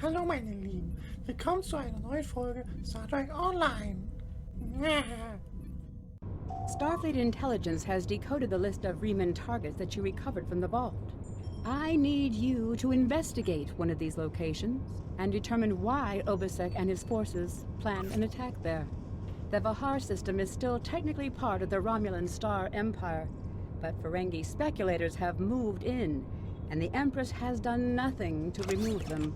Hallo meine Lieben, willkommen zu einer neuen Folge Star Trek Online. Starfleet Intelligence has decoded the list of Riemann targets that you recovered from the vault. I need you to investigate one of these locations and determine why Obasek and his forces planned an attack there. The Vahar system is still technically part of the Romulan Star Empire, but Ferengi speculators have moved in, and the Empress has done nothing to remove them.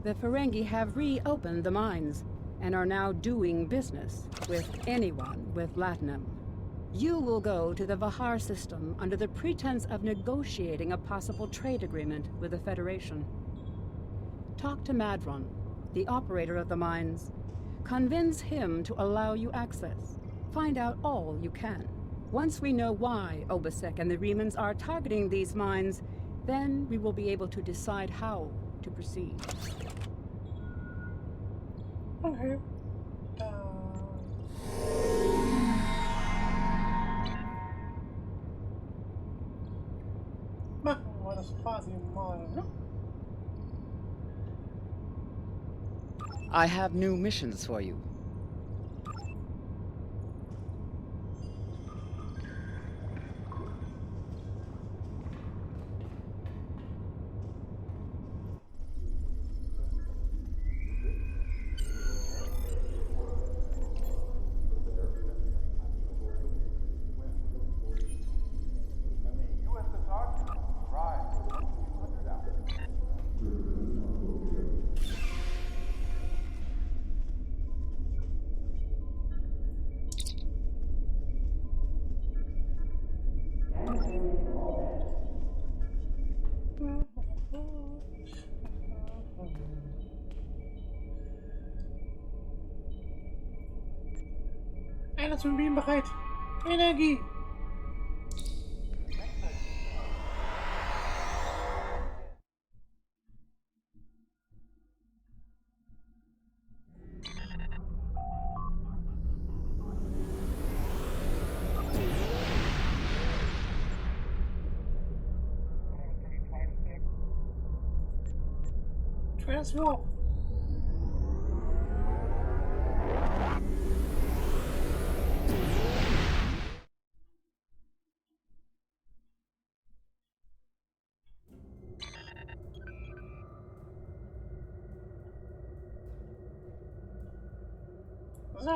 The Ferengi have reopened the mines and are now doing business with anyone with Latinum. You will go to the Vahar system under the pretense of negotiating a possible trade agreement with the Federation. Talk to Madron, the operator of the mines. Convince him to allow you access. Find out all you can. Once we know why Obasek and the Riemans are targeting these mines, then we will be able to decide how to proceed. Okay. Machen wir das quasi mal, ne? I have new missions for you. Einer zum Beam bereit. Energie. Transform. So.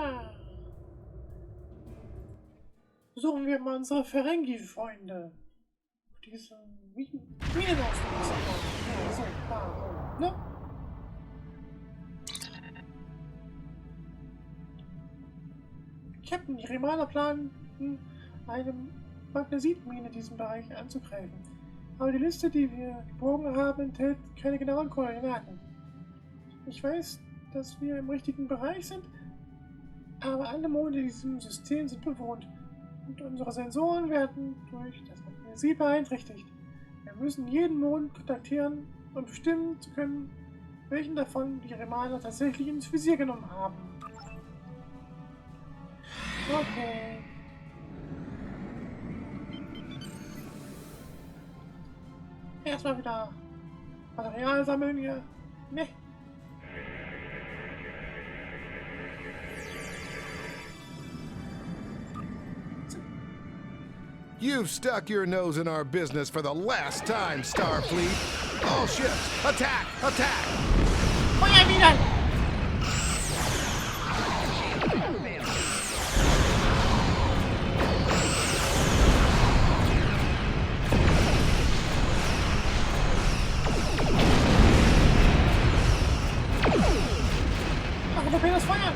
Suchen wir mal unsere Ferengi-Freunde. Diese Minen aus dem Wasser. Ja, so, da, so, ne? Captain, die Remaner planen, eine Magnetitmine in diesem Bereich anzugreifen. Aber die Liste, die wir gebogen haben, enthält keine genauen Koordinaten. Ich weiß, dass wir im richtigen Bereich sind, aber alle Monde in diesem System sind bewohnt und unsere Sensoren werden durch das Magnesit beeinträchtigt. Wir müssen jeden Mond kontaktieren, um bestimmen zu können, welchen davon die Remaner tatsächlich ins Visier genommen haben. Okay. Erstmal wieder Material sammeln hier. Ne. You've stuck your nose in our business for the last time, Starfleet. All ships, attack! Attack! Feuer wieder! Machen wir das Feuer!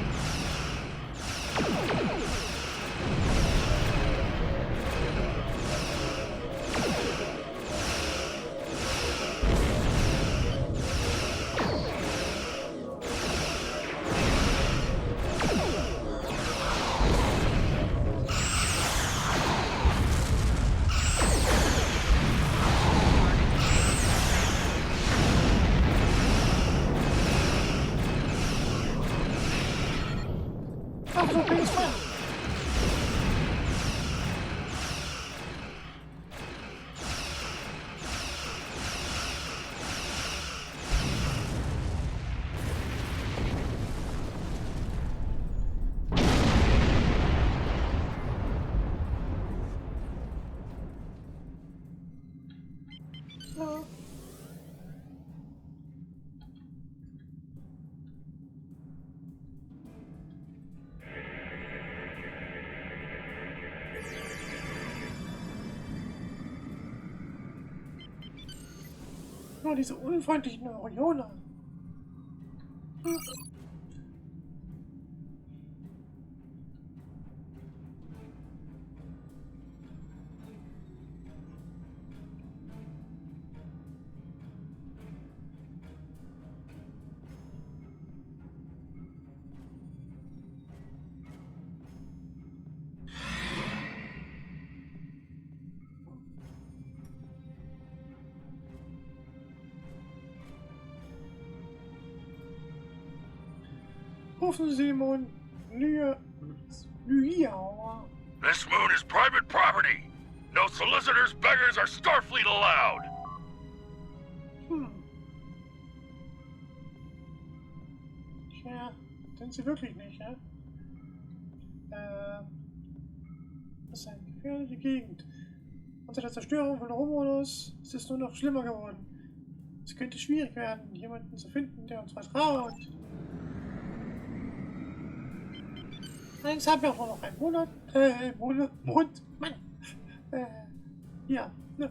Machen wir das Feuer! Immer diese unfreundlichen Eurioner. Hm. Rufen Sie Mon Lyauer. This moon is private property. No solicitors, beggars, or Starfleet allowed. Tja, sind sie wirklich nicht, ja? Das ist eine gefährliche Gegend. Unter der Zerstörung von Romulus ist es nur noch schlimmer geworden. Es könnte schwierig werden, jemanden zu finden, der uns vertraut. Allerdings haben wir auch noch einen Monat, Mann. Ja, ne.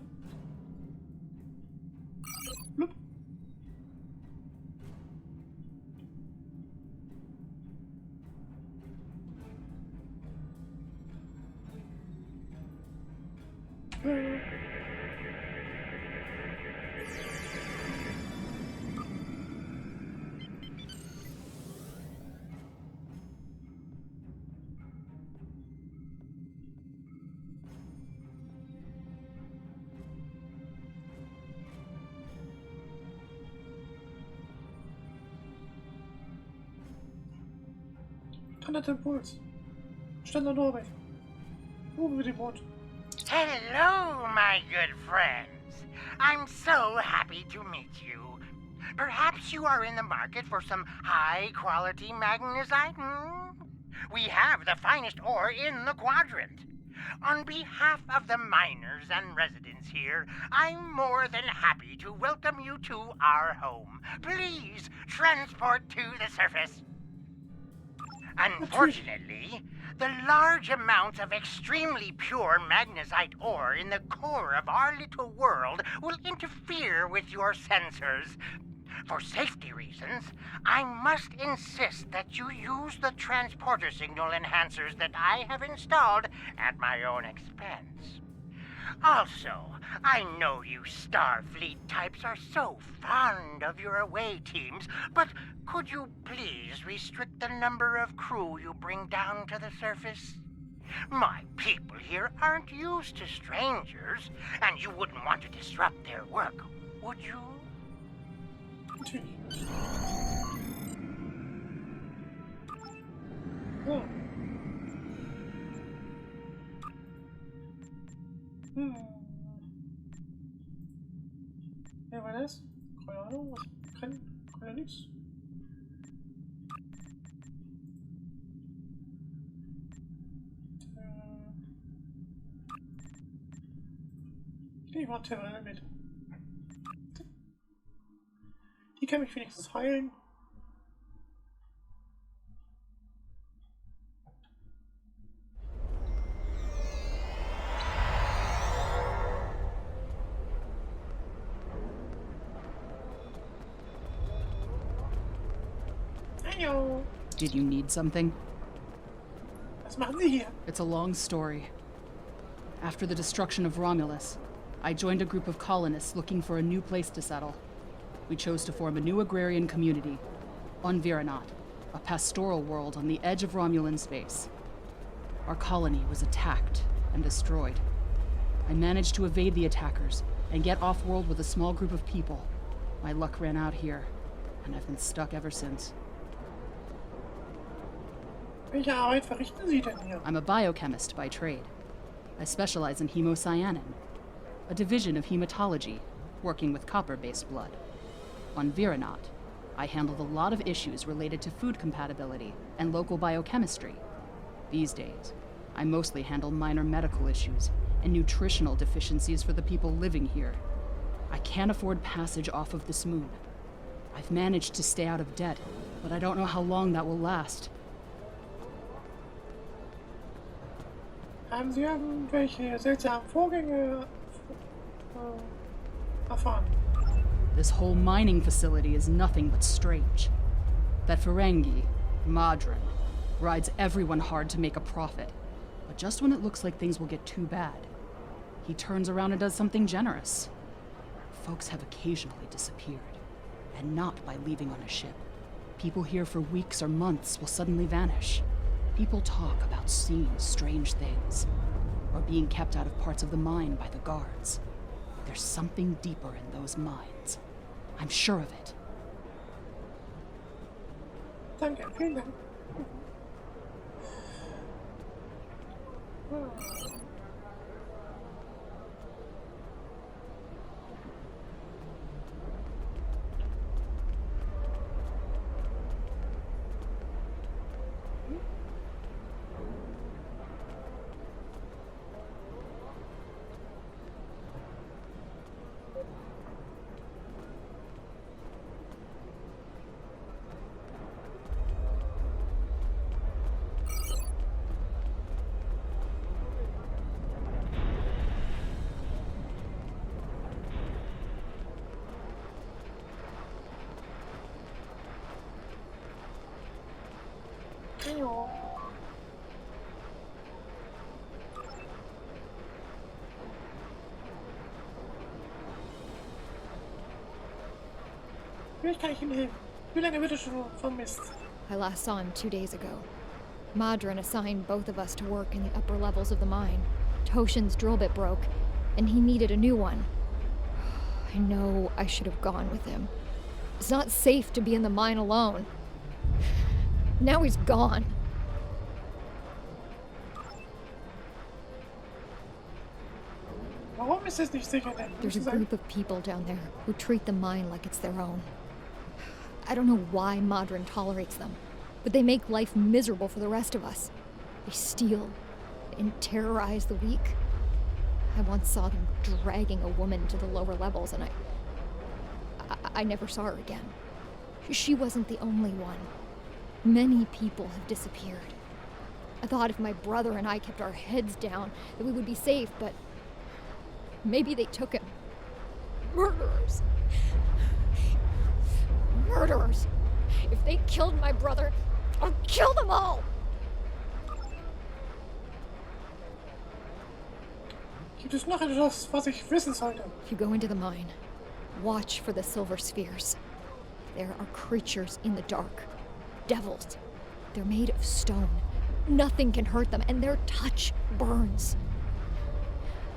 Blub. Impuls. Standard Orbit. Move with the boat. Hello, my good friends. I'm so happy to meet you. Perhaps you are in the market for some high-quality magnesite? We have the finest ore in the quadrant. On behalf of the miners and residents here, I'm more than happy to welcome you to our home. Please transport to the surface. Unfortunately, the large amounts of extremely pure magnesite ore in the core of our little world will interfere with your sensors. For safety reasons, I must insist that you use the transporter signal enhancers that I have installed at my own expense. Also, I know you Starfleet types are so fond of your away teams, but could you please restrict the number of crew you bring down to the surface? My people here aren't used to strangers, and you wouldn't want to disrupt their work, would you? Oh. Wer war das? Keine Ahnung, was kann ja nichts. Ich nehme mal Terrain mit. Die kann mich wenigstens heilen. Hallo. Did you need something? Was machen Sie hier? It's a long story. After the destruction of Romulus, I joined a group of colonists looking for a new place to settle. We chose to form a new agrarian community on Viranot, a pastoral world on the edge of Romulan space. Our colony was attacked and destroyed. I managed to evade the attackers and get off-world with a small group of people. My luck ran out here, and I've been stuck ever since. Welche Arbeit verrichten Sie denn hier? I'm a biochemist by trade. I specialize in hemocyanin, a division of hematology, working with copper-based blood. On Viranot, I handled a lot of issues related to food compatibility and local biochemistry. These days, I mostly handle minor medical issues and nutritional deficiencies for the people living here. I can't afford passage off of this moon. I've managed to stay out of debt, but I don't know how long that will last. Haben Sie irgendwelche seltsamen Vorgänge erfahren? This whole mining facility is nothing but strange. That Ferengi, Madron, rides everyone hard to make a profit. But just when it looks like things will get too bad, he turns around and does something generous. Folks have occasionally disappeared, and not by leaving on a ship. People here for weeks or months will suddenly vanish. People talk about seeing strange things, or being kept out of parts of the mine by the guards. There's something deeper in those mines. I'm sure of it. Danke, vielen Dank. Jo. Wie kann ich Ihnen helfen? Wie lange wird er schon vermisst? I last saw him 2 days ago. Madron assigned both of us to work in the upper levels of the mine. Toshin's drill bit broke, and he needed a new one. I know I should have gone with him. It's not safe to be in the mine alone. Now he's gone. Warum ist es nicht sicher denn? There's a group of people down there who treat the mine like it's their own. I don't know why Madron tolerates them, but they make life miserable for the rest of us. They steal and terrorize the weak. I once saw them dragging a woman to the lower levels, and I never saw her again. She wasn't the only one. Many people have disappeared. I thought if my brother and I kept our heads down, that we would be safe, but maybe they took him. Murderers. Murderers. If they killed my brother, I'll kill them all. Gibt es noch etwas, was ich wissen sollte? If you go into the mine, watch for the silver spheres. There are creatures in the dark. Devils. They're made of stone. Nothing can hurt them, and their touch burns.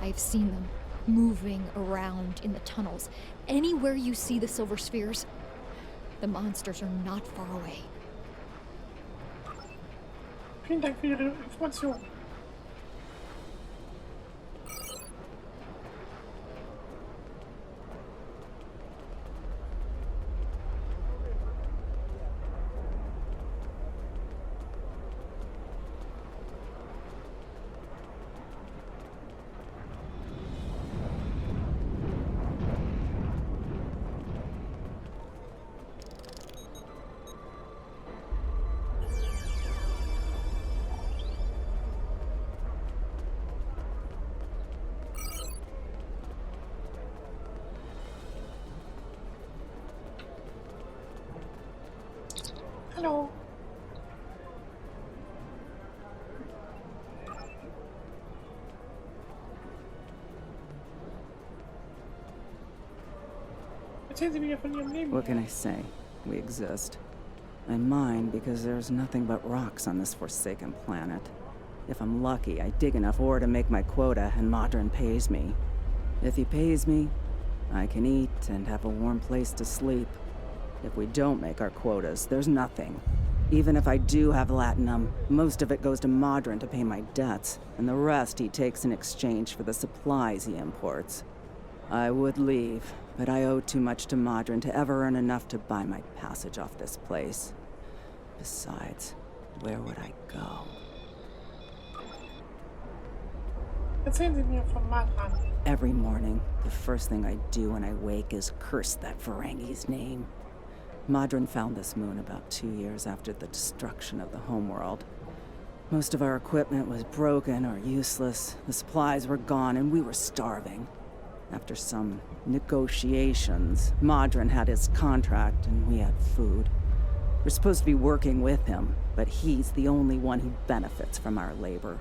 I've seen them moving around in the tunnels. Anywhere you see the silver spheres, the monsters are not far away. Vielen Dank für Ihre Information. Hallo. Erzählen Sie mir von Ihrem Leben. What can I say? We exist. I mine because there's nothing but rocks on this forsaken planet. If I'm lucky, I dig enough ore to make my quota, and Madron pays me. If he pays me, I can eat and have a warm place to sleep. If we don't make our quotas, there's nothing. Even if I do have latinum, most of it goes to Madron to pay my debts, and the rest he takes in exchange for the supplies he imports. I would leave, but I owe too much to Madron to ever earn enough to buy my passage off this place. Besides, where would I go? Erzählen Sie mir von Madron. Every morning, the first thing I do when I wake is curse that Ferengi's name. Madron found this moon about 2 years after the destruction of the homeworld. Most of our equipment was broken or useless, the supplies were gone, and we were starving. After some negotiations, Modron had his contract and we had food. We're supposed to be working with him, but he's the only one who benefits from our labor.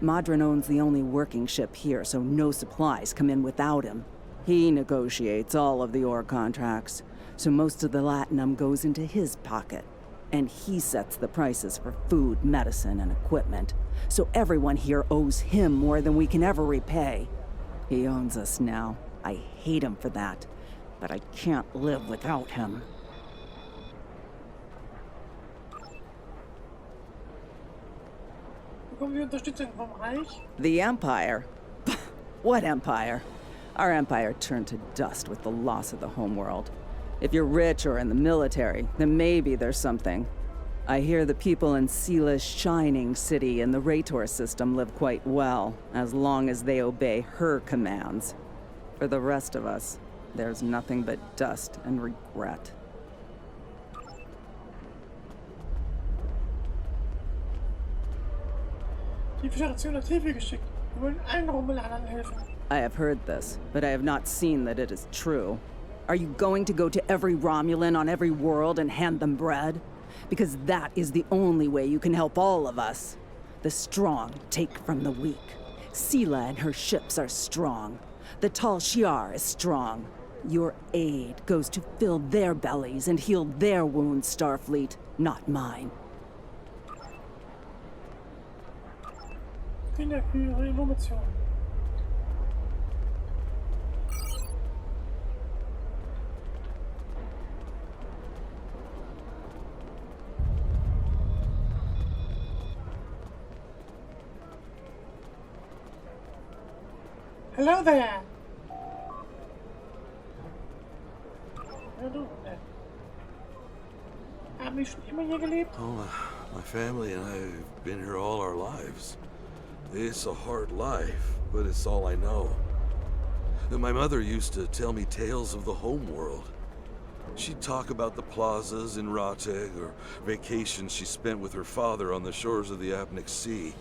Modron owns the only working ship here, so no supplies come in without him. He negotiates all of the ore contracts, so most of the latinum goes into his pocket. And he sets the prices for food, medicine, and equipment. So everyone here owes him more than we can ever repay. He owns us now. I hate him for that, but I can't live without him. Bekommen wir Unterstützung vom Reich? The Empire? What Empire? Our empire turned to dust with the loss of the homeworld. If you're rich or in the military, then maybe there's something. I hear the people in Sila's shining city and the Rator system live quite well, as long as they obey her commands. For the rest of us, there's nothing but dust and regret. Die Föderation hat Hilfe geschickt. Wir wollen allen Romulanen helfen. I have heard this, but I have not seen that it is true. Are you going to go to every Romulan on every world and hand them bread? Because that is the only way you can help all of us. The strong take from the weak. Sila and her ships are strong. The Tal Shiar is strong. Your aid goes to fill their bellies and heal their wounds, Starfleet, not mine. Vielen Dank für Ihre Information. Hello there! Ja, du, haben wir schon immer hier gelebt? Oh, my family and I have been here all our lives. It's a hard life, but it's all I know. My mother used to tell me tales of the home world. She'd talk about the plazas in Rateg or vacations she spent with her father on the shores of the Apnic Sea.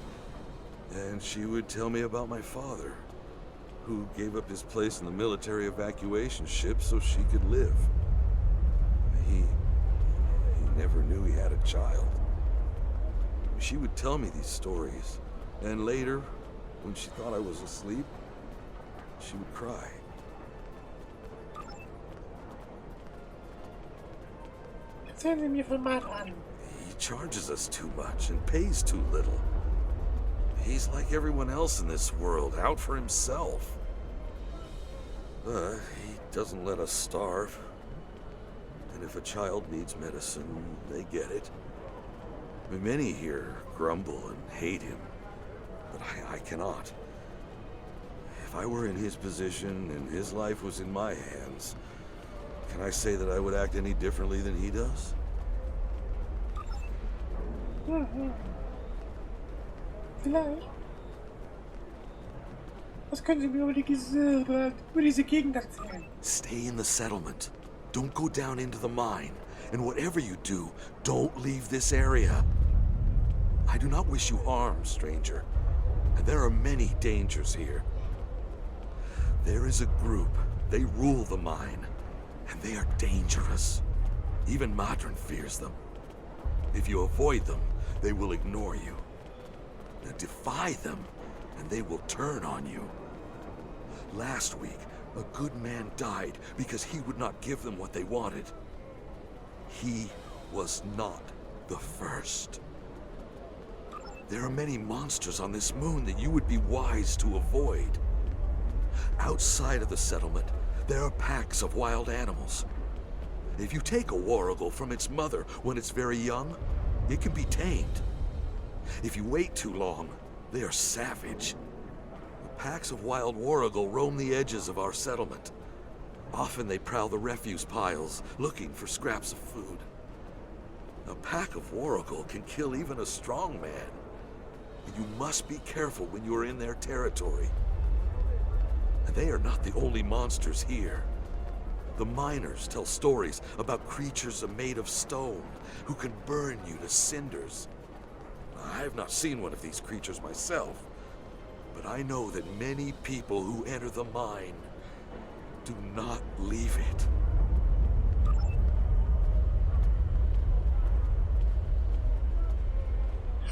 And she would tell me about my father, who gave up his place in the military evacuation ship so she could live. He never knew he had a child. She would tell me these stories, and later, when she thought I was asleep, she would cry. Erzählen Sie mir von Madran. He charges us too much and pays too little. He's like everyone else in this world, out for himself. But he doesn't let us starve. And if a child needs medicine, they get it. Many here grumble and hate him, but I cannot. If I were in his position and his life was in my hands, can I say that I would act any differently than he does? Vielleicht. Was können Sie mir über diese Gegend erzählen? Stay in the settlement. Don't go down into the mine. And whatever you do, don't leave this area. I do not wish you harm, stranger. And there are many dangers here. There is a group. They rule the mine. And they are dangerous. Even Madron fears them. If you avoid them, they will ignore you. Now defy them, and they will turn on you. Last week, a good man died because he would not give them what they wanted. He was not the first. There are many monsters on this moon that you would be wise to avoid. Outside of the settlement, there are packs of wild animals. If you take a warrigal from its mother when it's very young, it can be tamed. If you wait too long, they are savage. The packs of wild warrigal roam the edges of our settlement. Often they prowl the refuse piles, looking for scraps of food. A pack of warrigal can kill even a strong man. You must be careful when you are in their territory. And they are not the only monsters here. The miners tell stories about creatures made of stone who can burn you to cinders. I have not seen one of these creatures myself, but I know that many people who enter the mine Do not leave it.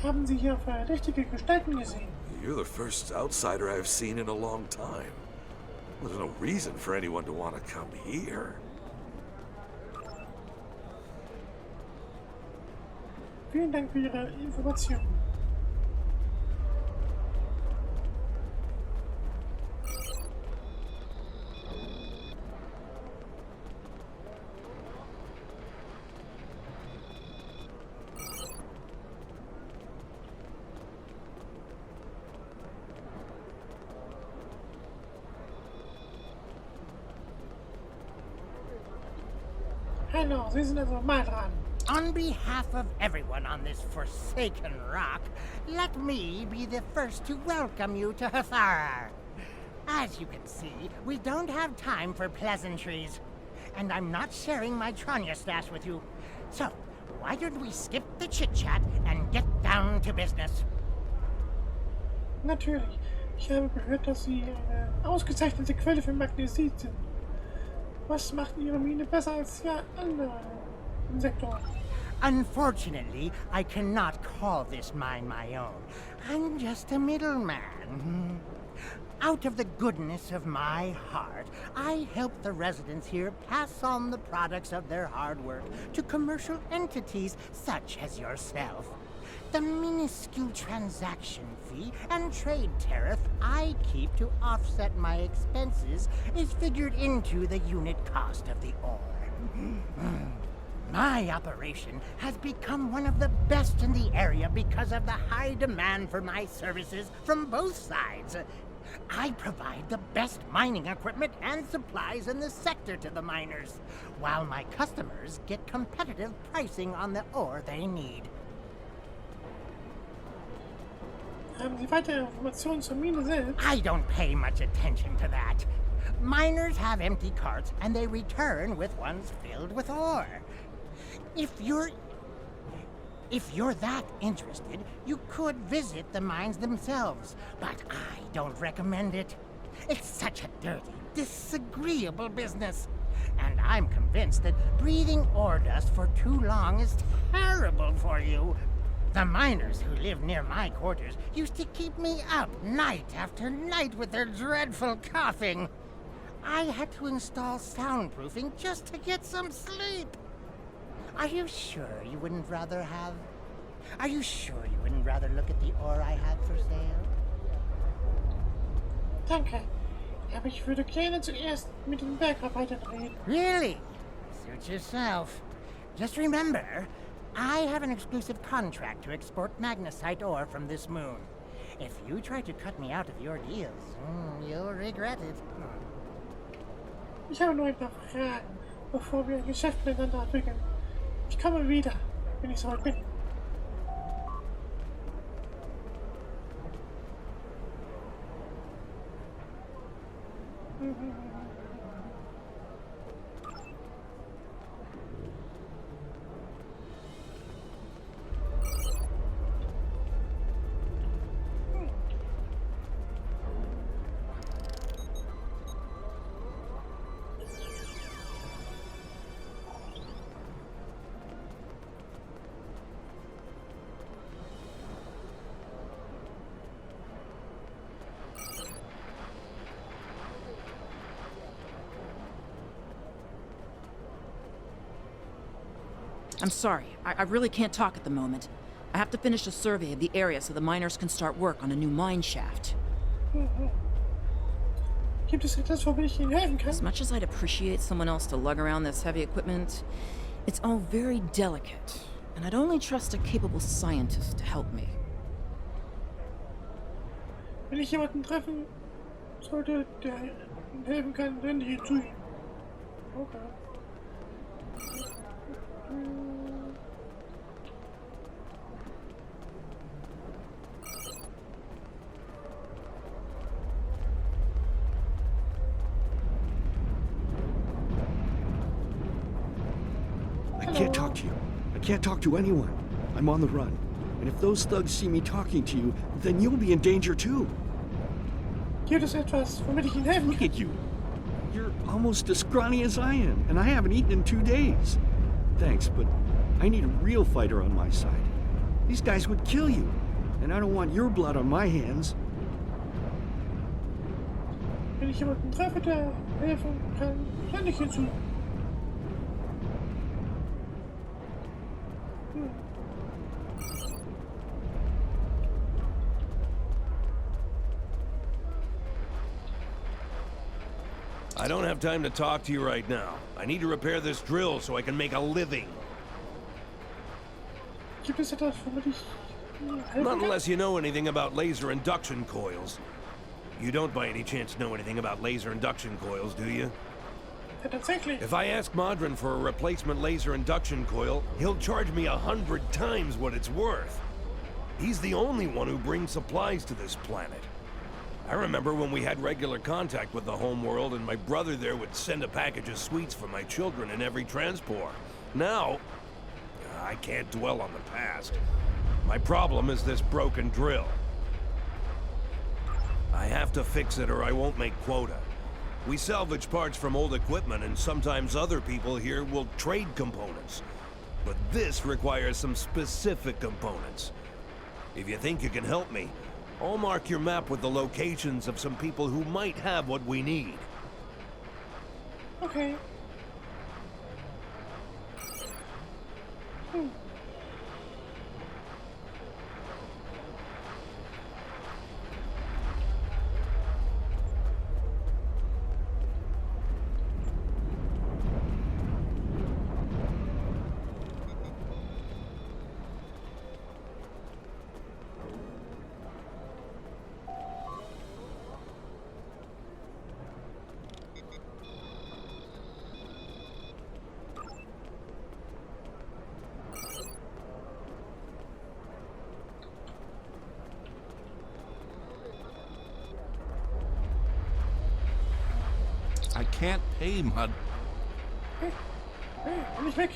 Haben Sie hier verdächtige Gestalten gesehen? You're the first outsider I've seen in a long time. There's no reason for anyone to want to come here. Vielen Dank für Ihre Information. Hallo, Sie sind also mal dran. On behalf of everyone on this forsaken rock, let me be the first to welcome you to Hathara. As you can see, we don't have time for pleasantries. And I'm not sharing my Tranya stash with you. So, why don't we skip the chit-chat and get down to business? Natürlich. Ich habe gehört, dass Sie eine ausgezeichnete Quelle für Magnesit sind. Was macht Ihre Mine besser als ja andere im Sektor? Unfortunately, I cannot call this mine my own. I'm just a middleman. Out of the goodness of my heart, I help the residents here pass on the products of their hard work to commercial entities such as yourself. The minuscule transaction fee and trade tariff I keep to offset my expenses is figured into the unit cost of the ore. My operation has become one of the best in the area because of the high demand for my services from both sides. I provide the best mining equipment and supplies in the sector to the miners, while my customers get competitive pricing on the ore they need. Haben Sie weitere Informationen zur Mine selbst? I don't pay much attention to that. Miners have empty carts and they return with ones filled with ore. If you're that interested, you could visit the mines themselves, but I don't recommend it. It's such a dirty, disagreeable business. And I'm convinced that breathing ore dust for too long is terrible for you. The miners who live near my quarters used to keep me up night after night with their dreadful coughing. I had to install soundproofing just to get some sleep. Are you sure you wouldn't rather look at the ore I had for sale? Danke. Aber ich würde gerne zuerst mit den Bergarbeitern reden. Really? Suit yourself. Just remember, I have an exclusive contract to export magnesite ore from this moon. If you try to cut me out of your deals, you'll regret it. Ich habe nur ein paar Fragen, bevor wir ein Geschäft miteinander entwickeln. Ich komme wieder, wenn ich soweit bin. I'm sorry, I really can't talk at the moment. I have to finish a survey of the area so the miners can start work on a new mine shaft. Gibt es etwas, womit ich Ihnen helfen kann? As much as I'd appreciate someone else to lug around this heavy equipment, it's all very delicate, and I'd only trust a capable scientist to help me. Wenn ich jemanden treffen sollte, der Ihnen helfen kann, wende ich ihn zu Ihnen. Okay. I can't talk to you. I can't talk to anyone. I'm on the run. And if those thugs see me talking to you, then you'll be in danger too. Gibt es etwas, womit ich Ihnen helfen Look kann? at you. You're almost as scrawny as I am, and I haven't eaten in 2 days. Thanks, but I need a real fighter on my side. These guys would kill you, and I don't want your blood on my hands. Wenn ich jemanden treffe, der helfen kann, sende ich ihn zu. I don't have time to talk to you right now. I need to repair this drill so I can make a living. Gibt es etwas, womit ich helfen Not kann? unless you know anything about laser induction coils. You don't by any chance know anything about laser induction coils, do you? Ja, tatsächlich. If I ask Modron for a replacement laser induction coil, he'll charge me 100 times what it's worth. He's the only one who brings supplies to this planet. I remember when we had regular contact with the home world and my brother there would send a package of sweets for my children in every transport. Now, I can't dwell on the past. My problem is this broken drill. I have to fix it or I won't make quota. We salvage parts from old equipment and sometimes other people here will trade components. But this requires some specific components. If you think you can help me, I'll mark your map with the locations of some people who might have what we need. Okay. I can't pay, Mud. Hey, komm nicht weg.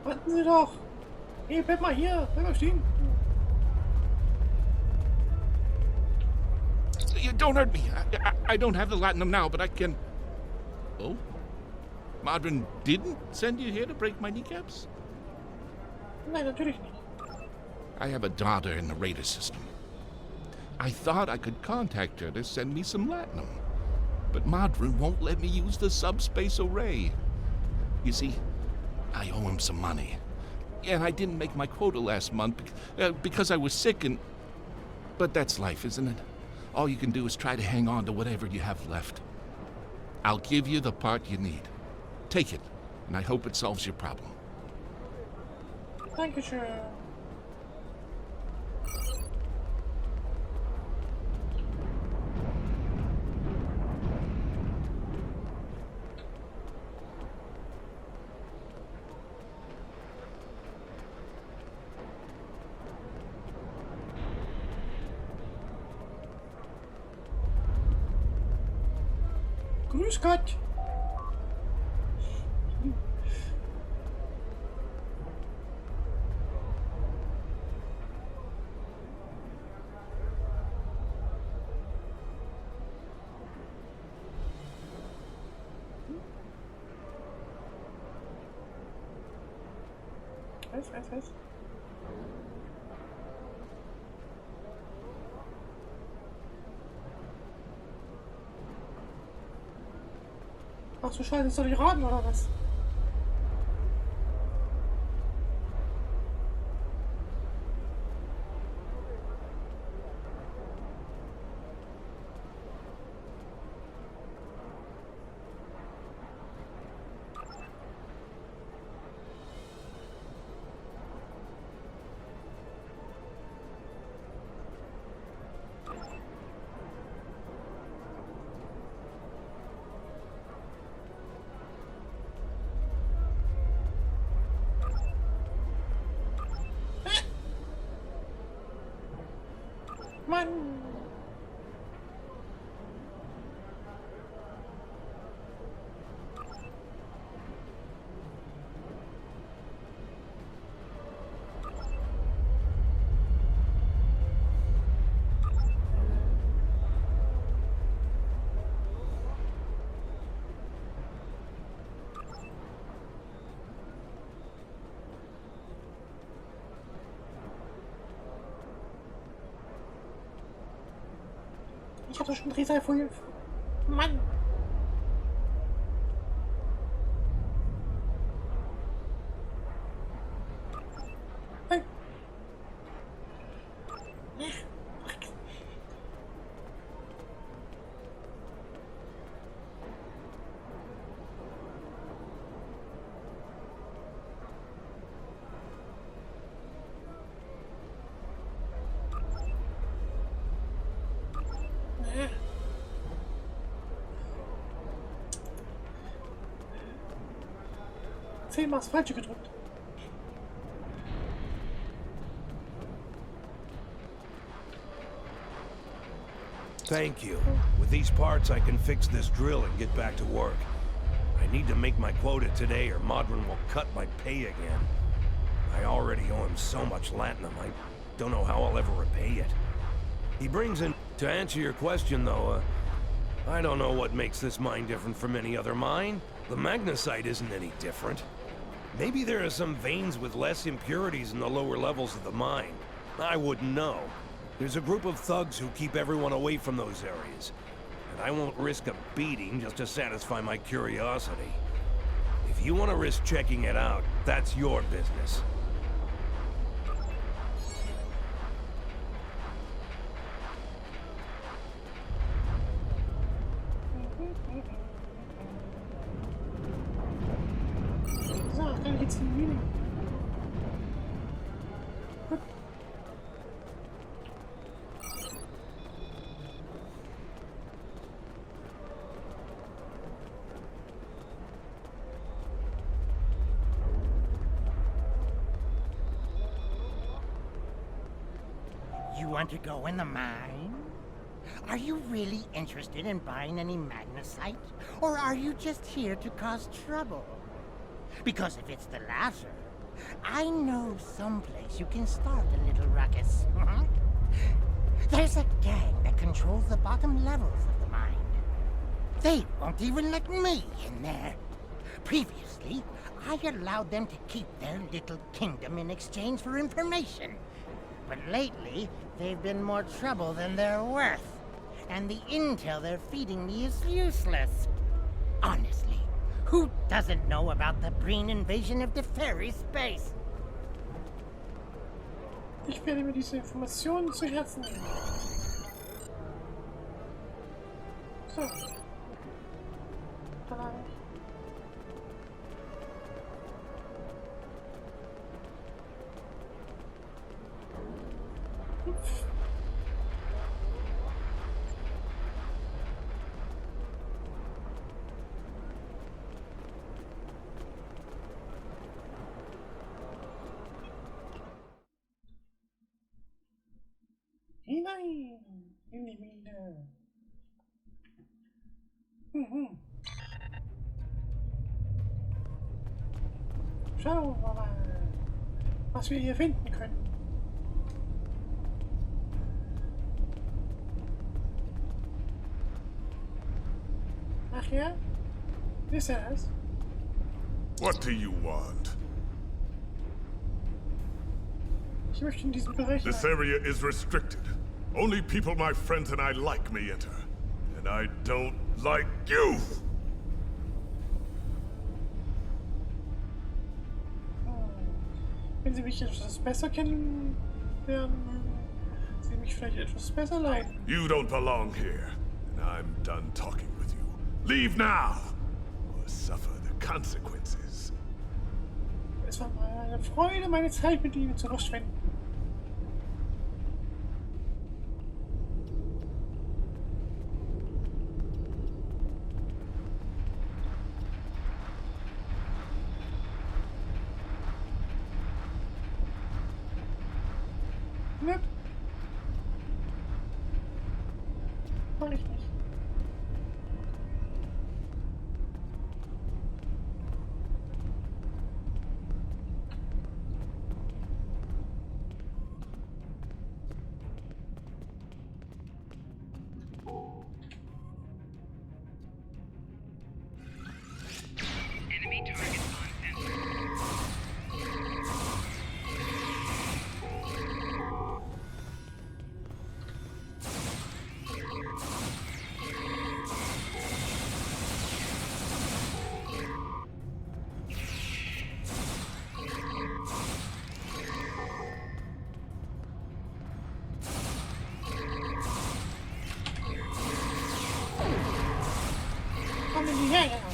Warten Sie doch. Hey, bleib mal hier. Bleib mal stehen. You don't hurt me. I don't have the latinum now, but I can... Oh? Modron didn't send you here to break my kneecaps? Nein, natürlich nicht. I have a daughter in the radar system. I thought I could contact her to send me some latinum. But Modron won't let me use the subspace array. You see, I owe him some money. And I didn't make my quota last month because I was sick and... But that's life, isn't it? All you can do is try to hang on to whatever you have left. I'll give you the part you need. Take it, and I hope it solves your problem. Dankeschön. Grüß Gott. Was? Ach so Scheiße, soll ich raten oder was? Mann! Ich hatte schon Drehseilfolie. Mann! Hey. Zehnmal das Falsche gedrückt. Thank you. With these parts, I can fix this drill and get back to work. I need to make my quota today or Modron will cut my pay again. I already owe him so much latinum, I don't know how I'll ever repay it. He brings in... To answer your question, though, I don't know what makes this mine different from any other mine. The magnesite isn't any different. Maybe there are some veins with less impurities in the lower levels of the mine. I wouldn't know. There's a group of thugs who keep everyone away from those areas. And I won't risk a beating just to satisfy my curiosity. If you want to risk checking it out, that's your business. So, dann geht's in die Mine. You want to go in the mine? Are you really interested in buying any magnesite? Or are you just here to cause trouble? Because if it's the latter, I know someplace you can start a little ruckus. There's a gang that controls the bottom levels of the mine. They won't even let me in there. Previously, I allowed them to keep their little kingdom in exchange for information. But lately, they've been more trouble than they're worth. And the intel they're feeding me is useless. Honestly, who doesn't know about the Breen invasion of the fairy space? Ich werde mir diese Informationen zu Herzen nehmen. So. Dann hinein in die Mine. Schauen wir mal, was wir hier finden können. Ach ja? Ist er das? What do you want? Ich möchte in diesen Bereich This rein. area is restricted. Only people my friends and I like may enter. And I don't like you! Wenn Sie mich etwas besser kennenlernen mögen, Sie mich vielleicht etwas besser leiden. You don't belong here. And I'm done talking with you. Leave now! Or suffer the consequences. Es war mal eine Freude, meine Zeit mit Ihnen zu verschwenden. Ne? Mach ich nicht. Enemy target on sensor. yeah.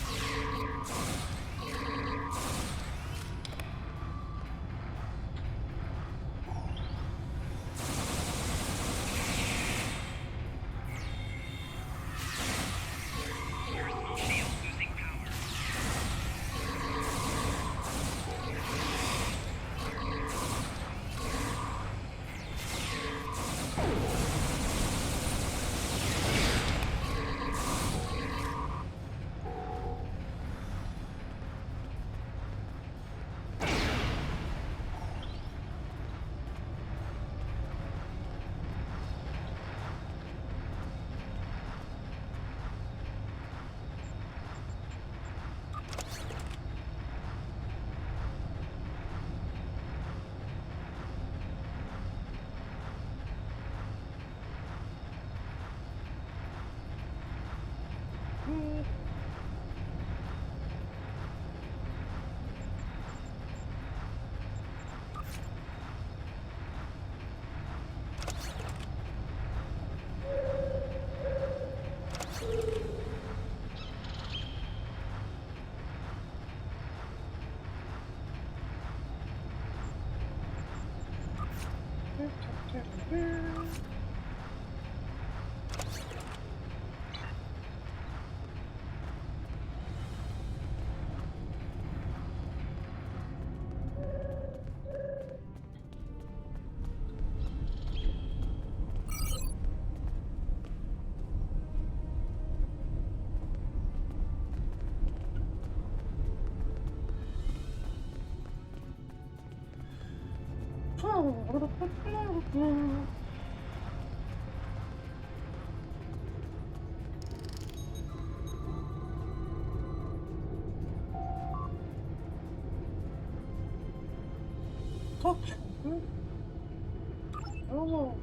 Oh.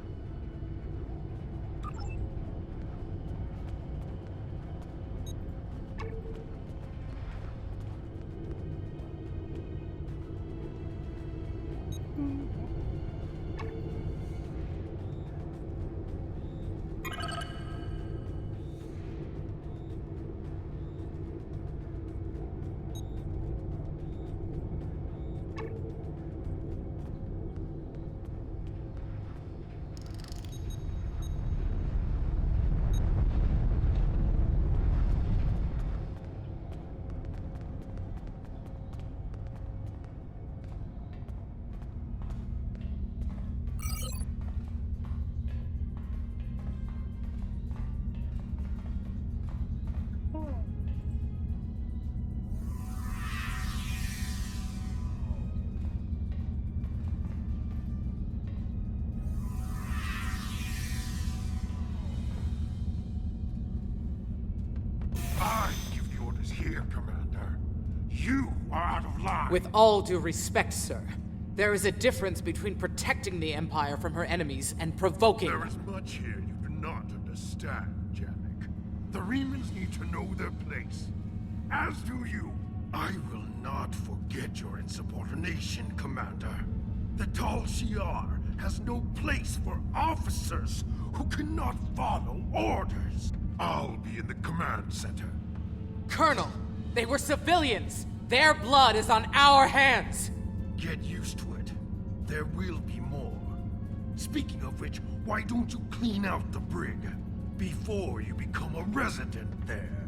I give the orders here, Commander. You are out of line. With all due respect, sir, there is a difference between protecting the Empire from her enemies and provoking There is much here you do not understand, Jamek. The Remans need to know their place. As do you. I will not forget your insubordination, Commander. The Tal Shiar has no place for officers who cannot follow orders. I'll be in the command center. Colonel, they were civilians! Their blood is on our hands! Get used to it. There will be more. Speaking of which, why don't you clean out the brig before you become a resident there?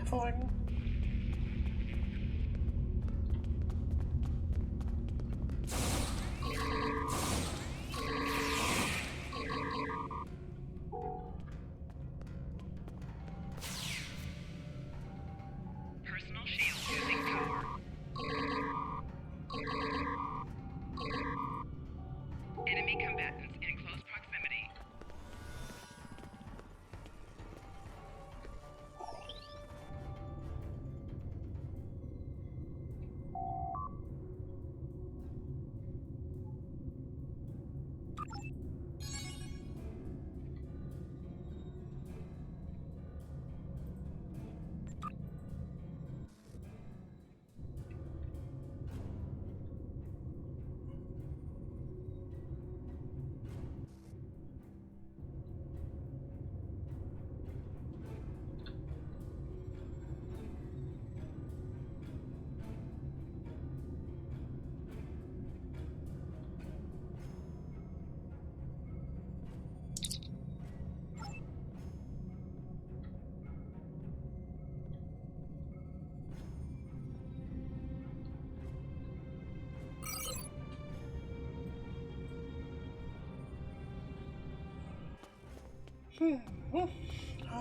folgen. Personal shield using power. Enemy combatants in close proximity.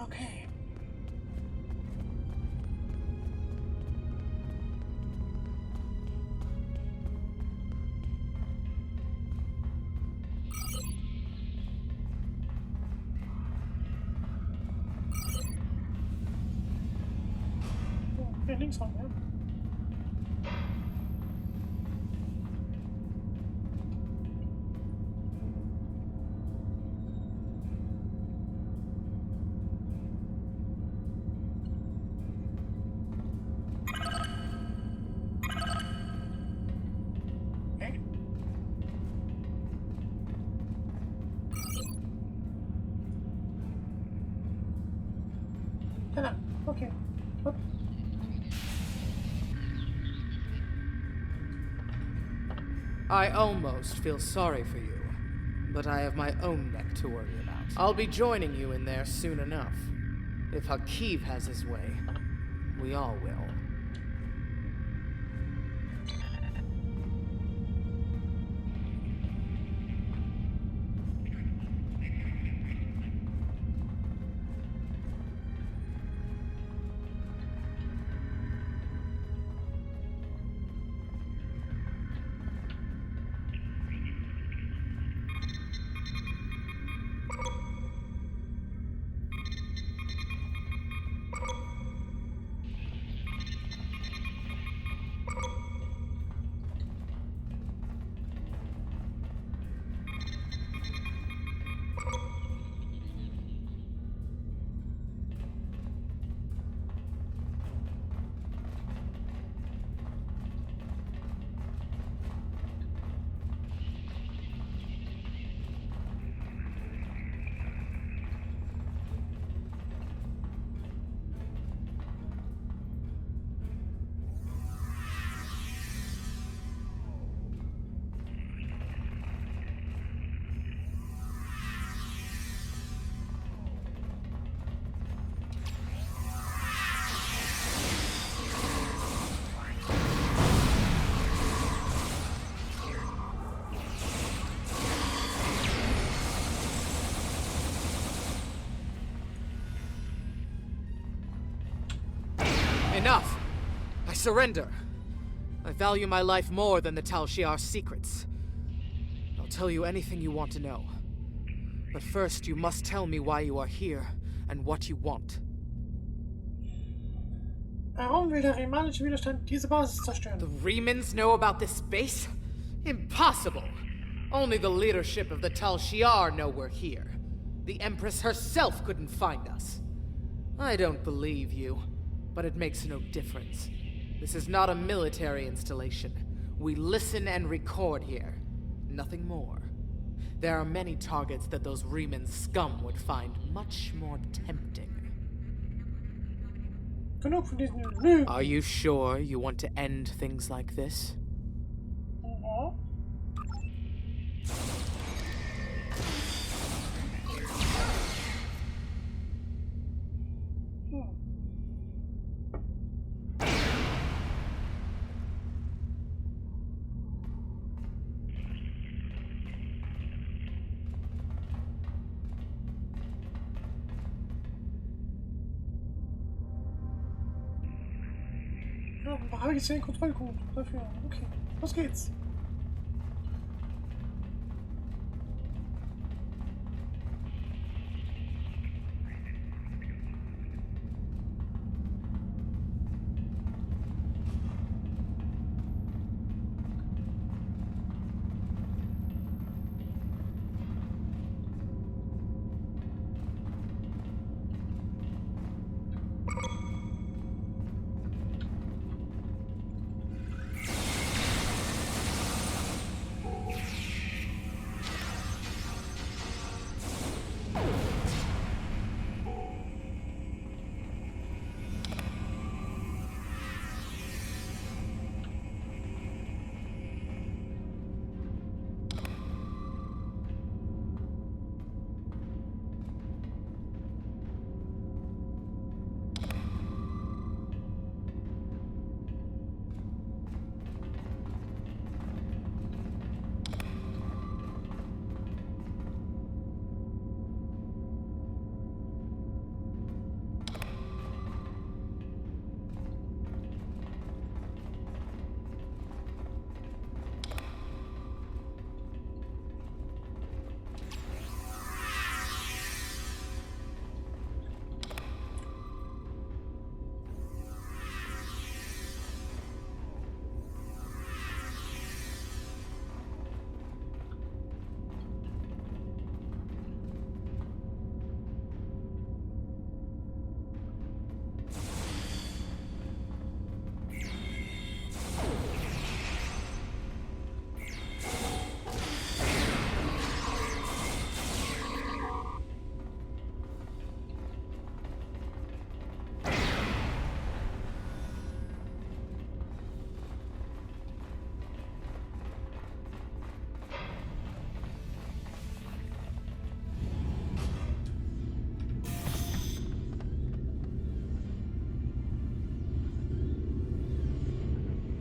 Okay. Ja, links rum, ja. Genau, okay. Hopp. I almost feel sorry for you, but I have my own neck to worry about. I'll be joining you in there soon enough. If Hakiv has his way, we all will. Enough! I surrender. I value my life more than the Tal Shiar's secrets. I'll tell you anything you want to know. But first, you must tell me why you are here and what you want. Warum will der remanische Widerstand diese Basis zerstören? The Remans know about this base? Impossible! Only the leadership of the Tal Shiar know we're here. The Empress herself couldn't find us. I don't believe you, but it makes no difference. This is not a military installation. We listen and record here. Nothing more. There are many targets that those Reman scum would find much more tempting. Genug von diesen Lügen. Are you sure you want to end things like this? Ja. habe ich jetzt den Kontrollcode dafür. Okay, los geht's.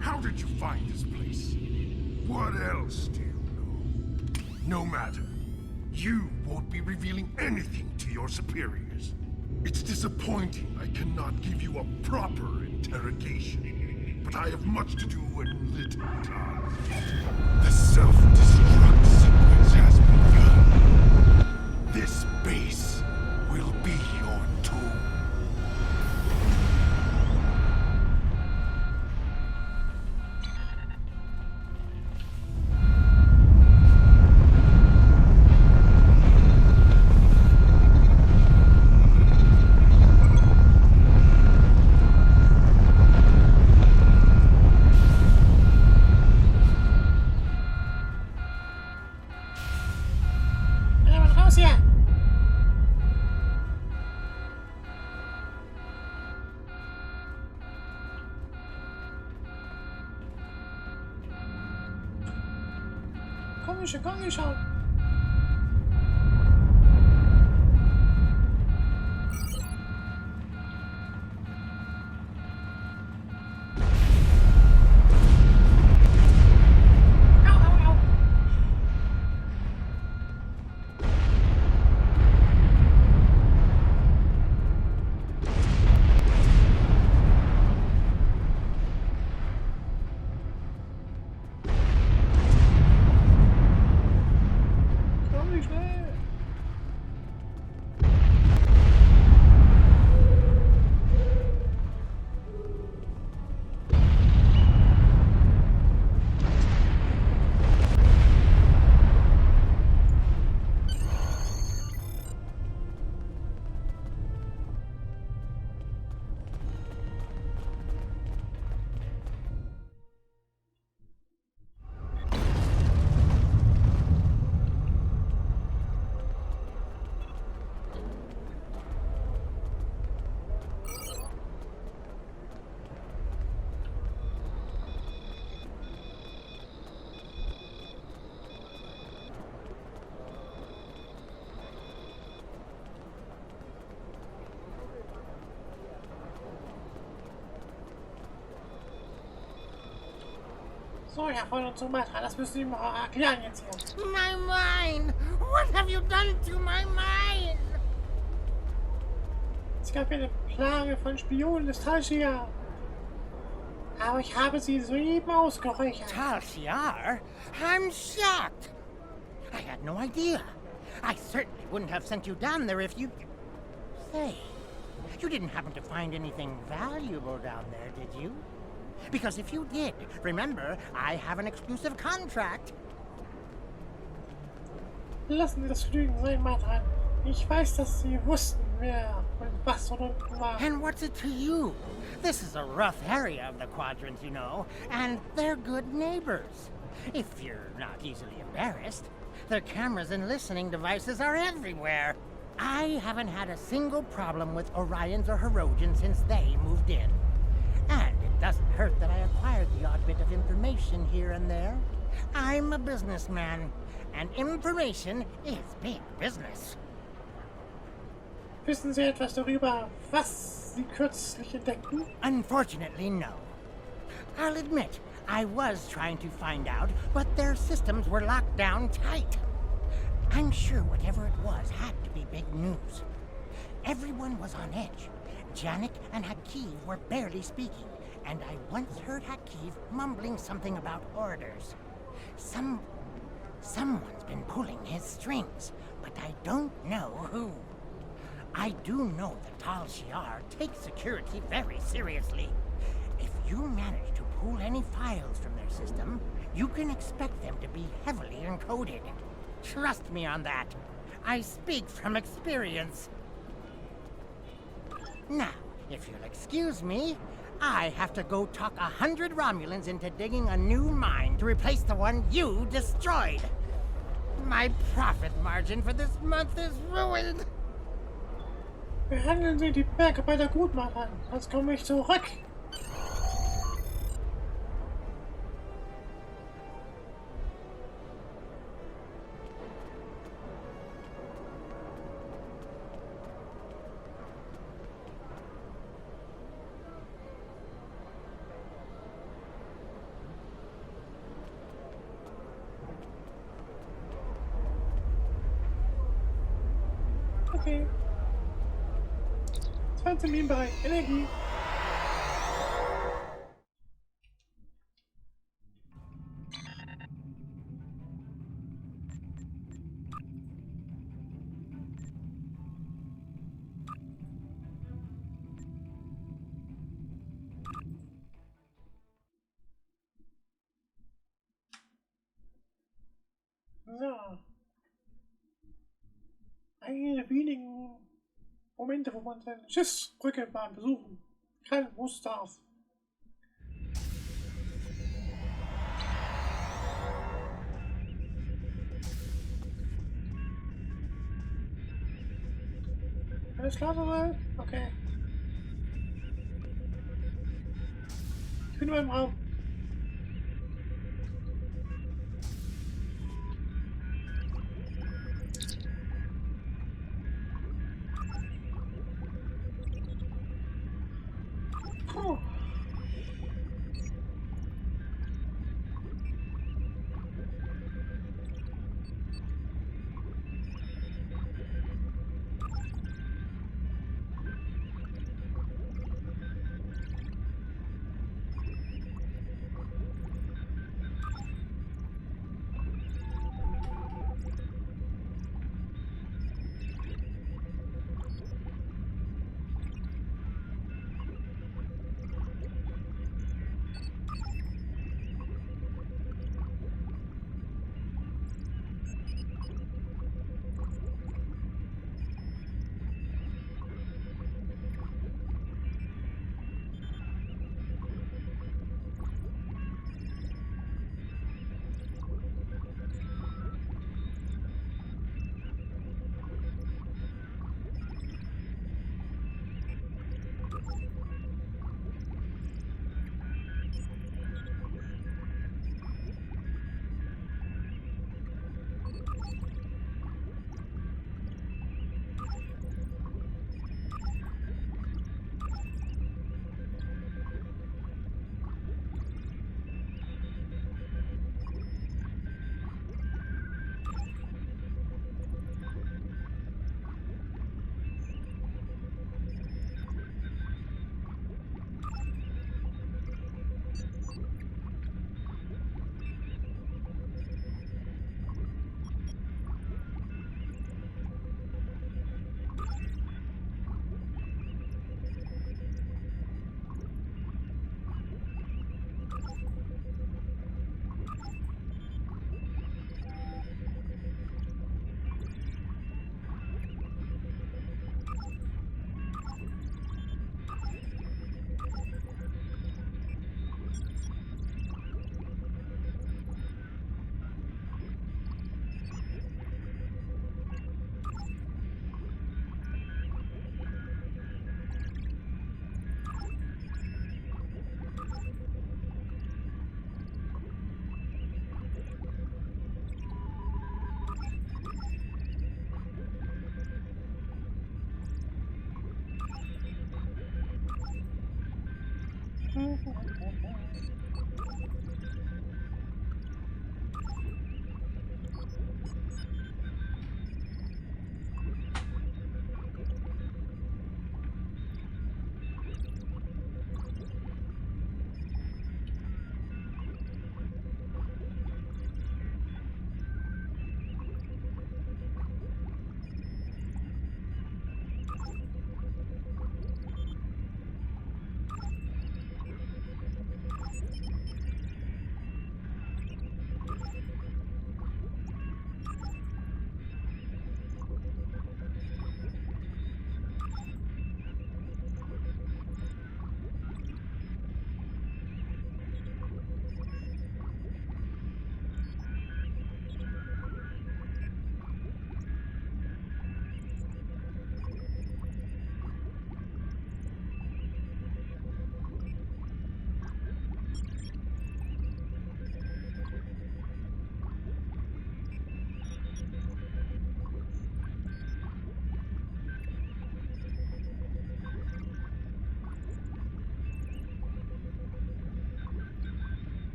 How did you find this place? What else do you know? No matter. You won't be revealing anything to your superiors. It's disappointing I cannot give you a proper interrogation, but I have much to do and little time. The self-destruct sequence has begun. This base will be your tomb. Komm nicht schon. So, Herr Voll und Sumatra, das müssen Sie mir auch erklären jetzt hier. My mind! What have you done to my mind? Es gab hier eine Plage von Spionen des Talshia. Aber ich habe sie soeben ausgeräuchert. Tal Shiar? I'm shocked. I had no idea. I certainly wouldn't have sent you down there if you... Say, you didn't happen to find anything valuable down there, did you? Because if you did, remember, I have an exclusive contract. Lassen Sie das Vergnügen sein, Madran. Ich weiß, dass Sie wussten, wer und was von unten war. And what's it to you? This is a rough area of the Quadrant, you know, and they're good neighbors. If you're not easily embarrassed, their cameras and listening devices are everywhere. I haven't had a single problem with Orions or Herodians since they moved in. And it doesn't hurt that I acquired the odd bit of information here and there. I'm a businessman, and information is big business. Wissen Sie etwas darüber, was Sie kürzlich entdeckten? Unfortunately, no. I'll admit, I was trying to find out, but their systems were locked down tight. I'm sure whatever it was had to be big news. Everyone was on edge. Janik and Hakiv were barely speaking, and I once heard Hakiv mumbling something about orders. Someone's been pulling his strings, but I don't know who. I do know that Tal Shiar takes security very seriously. If you manage to pull any files from their system, you can expect them to be heavily encoded. Trust me on that. I speak from experience. Now, if you'll excuse me, I have to go talk 100 Romulans into digging a new mine to replace the one you destroyed. My profit margin for this month is ruined. Behandeln Sie die Bergarbeiter gut, Madran, sonst komme ich zurück. Okay. 20 Minenbereich, Energie. So. Eine der wenigen Momente, wo man seine Schiffsbrücke mal besuchen kann, muss, darf. Alles klar soweit? Okay. Ich bin in meinem Raum. Puh.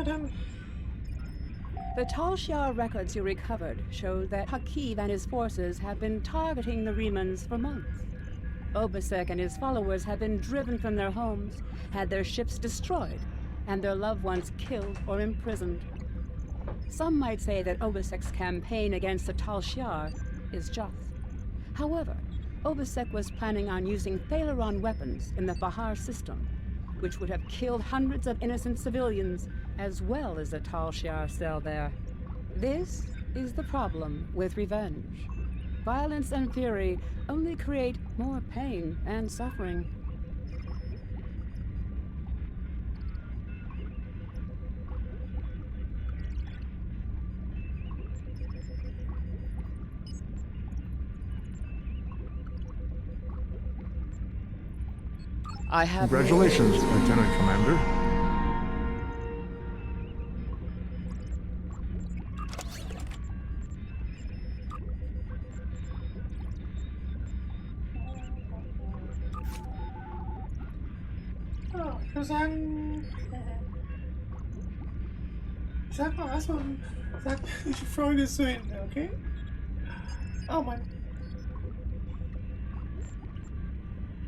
wir denn? The Tal Shiar records you recovered show that Hakiv and his forces have been targeting the Remans for months. Obasek and his followers have been driven from their homes, had their ships destroyed, and their loved ones killed or imprisoned. Some might say that Obasek's campaign against the Tal Shiar is just. However, Obasek was planning on using Thalaron weapons in the Bahar system, which would have killed hundreds of innocent civilians, as well as the Tal Shiar cell there. This is the problem with revenge. Violence and fury only create more pain and suffering. I have... Congratulations, Lieutenant Commander. Ja, ich würde sagen, ich sag mal was und sag, die Folge ist zu Ende, okay? Oh Mann.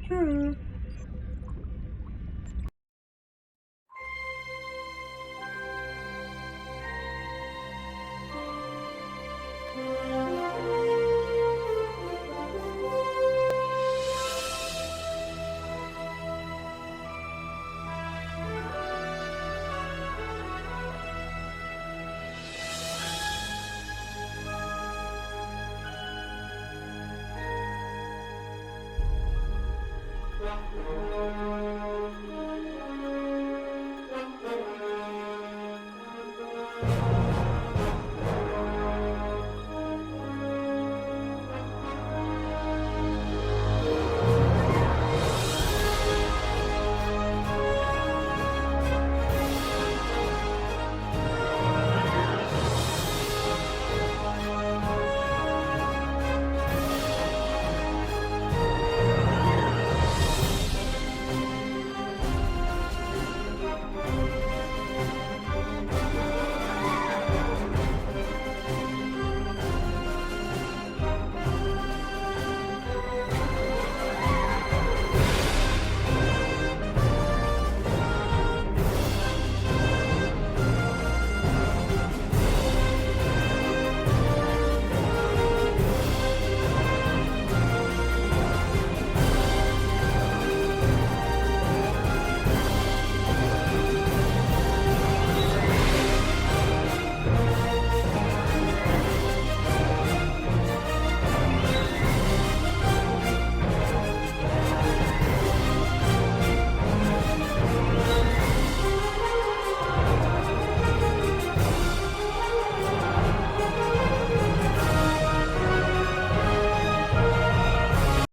Tschüss.